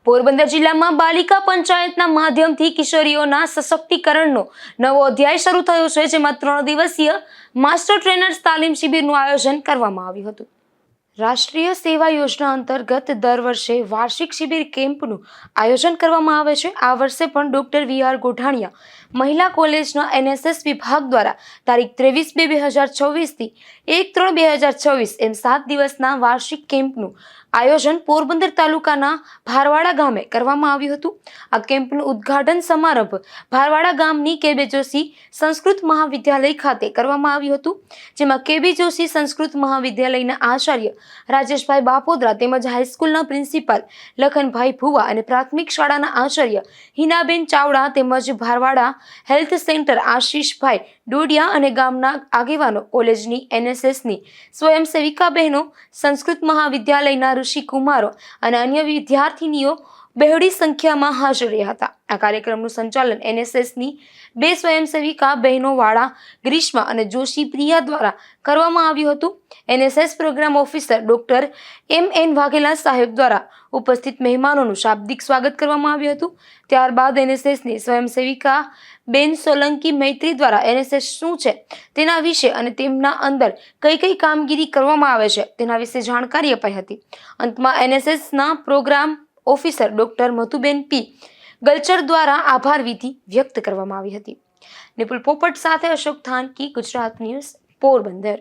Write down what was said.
પોરબંદર જિલ્લામાં બાલિકા પંચાયતના માધ્યમથી કિશોરીઓના સશક્તિકરણનો નવો અધ્યાય શરૂ થયો છે, જેમાં 3 દિવસીય માસ્ટર ટ્રેનર્સ તાલીમ શિબિરનું આયોજન કરવામાં આવ્યું હતું। રાષ્ટ્રીય સેવા યોજના અંતર્ગત દર વર્ષે વાર્ષિક શિબિર કેમ્પનું આયોજન કરવામાં આવે છે। આ વર્ષે પણ ડોક્ટર વી.આર. ગોઠાણીયા મહિલા કોલેજના એનએસએસ વિભાગ દ્વારા તારીખ 23/2/2024 થી 1/3/2024 એમ 7 દિવસના વાર્ષિક કેમ્પનું આયોજન પોરબંદર તાલુકાના ભારવાડા ગામે કરવામાં આવ્યું હતું। આ કેમ્પનું ઉદ્ઘાટન સમારંભ ભારવાડા ગામની કે.બી. જોશી સંસ્કૃત મહાવિદ્યાલય ખાતે કરવામાં આવ્યું હતું, જેમાં કે.બી. જોશી સંસ્કૃત મહાવિદ્યાલયના આચાર્ય રાજેશભાઈ બાપોદરા તેમજ હાઈસ્કૂલના પ્રિન્સિપાલ લખનભાઈ ભુવા અને પ્રાથમિક શાળાના આચાર્ય હિનાબેન ચાવડા તેમજ ભારવાડા હેલ્થ સેન્ટર આશીષભાઈ ડોડિયા અને ગામના આગેવાનો, કોલેજની એનએસએસની સ્વયંસેવિકા બહેનો, સંસ્કૃત મહાવિદ્યાલયના ઋષિકુમારો અને અન્ય વિદ્યાર્થીનીઓ બહોળી સંખ્યામાં હાજર રહ્યા હતા। આ કાર્યક્રમનું સંચાલન એનએસએસની 2 સ્વયંસેવિકા બહેનો વાળા ગ્રીષ્મા અને જોશી પ્રિયા દ્વારા કરવામાં આવ્યું હતું। NSS programme officer doctor M N. Vaghela સાહેબ દ્વારા ઉપસ્થિત મહેમાનોનું શાબ્દિક સ્વાગત કરવામાં આવ્યું હતું। ત્યારબાદ એનએસએસની સ્વયંસેવિકા બેન સોલંકી મૈત્રી દ્વારા એનએસએસ શું છે તેના વિશે અને તેમના અંદર કઈ કઈ કામગીરી કરવામાં આવે છે તેના વિશે જાણકારી અપાઈ હતી। અંતમાં એનએસએસના પ્રોગ્રામ ઓફિસર ડોક્ટર મધુબેન પી ગલચર દ્વારા આભાર વિધિ વ્યક્ત કરવામાં આવી હતી। નિપુલ પોપટ સાથે અશોક થાનકી, ગુજરાત ન્યૂઝ, પોરબંદર।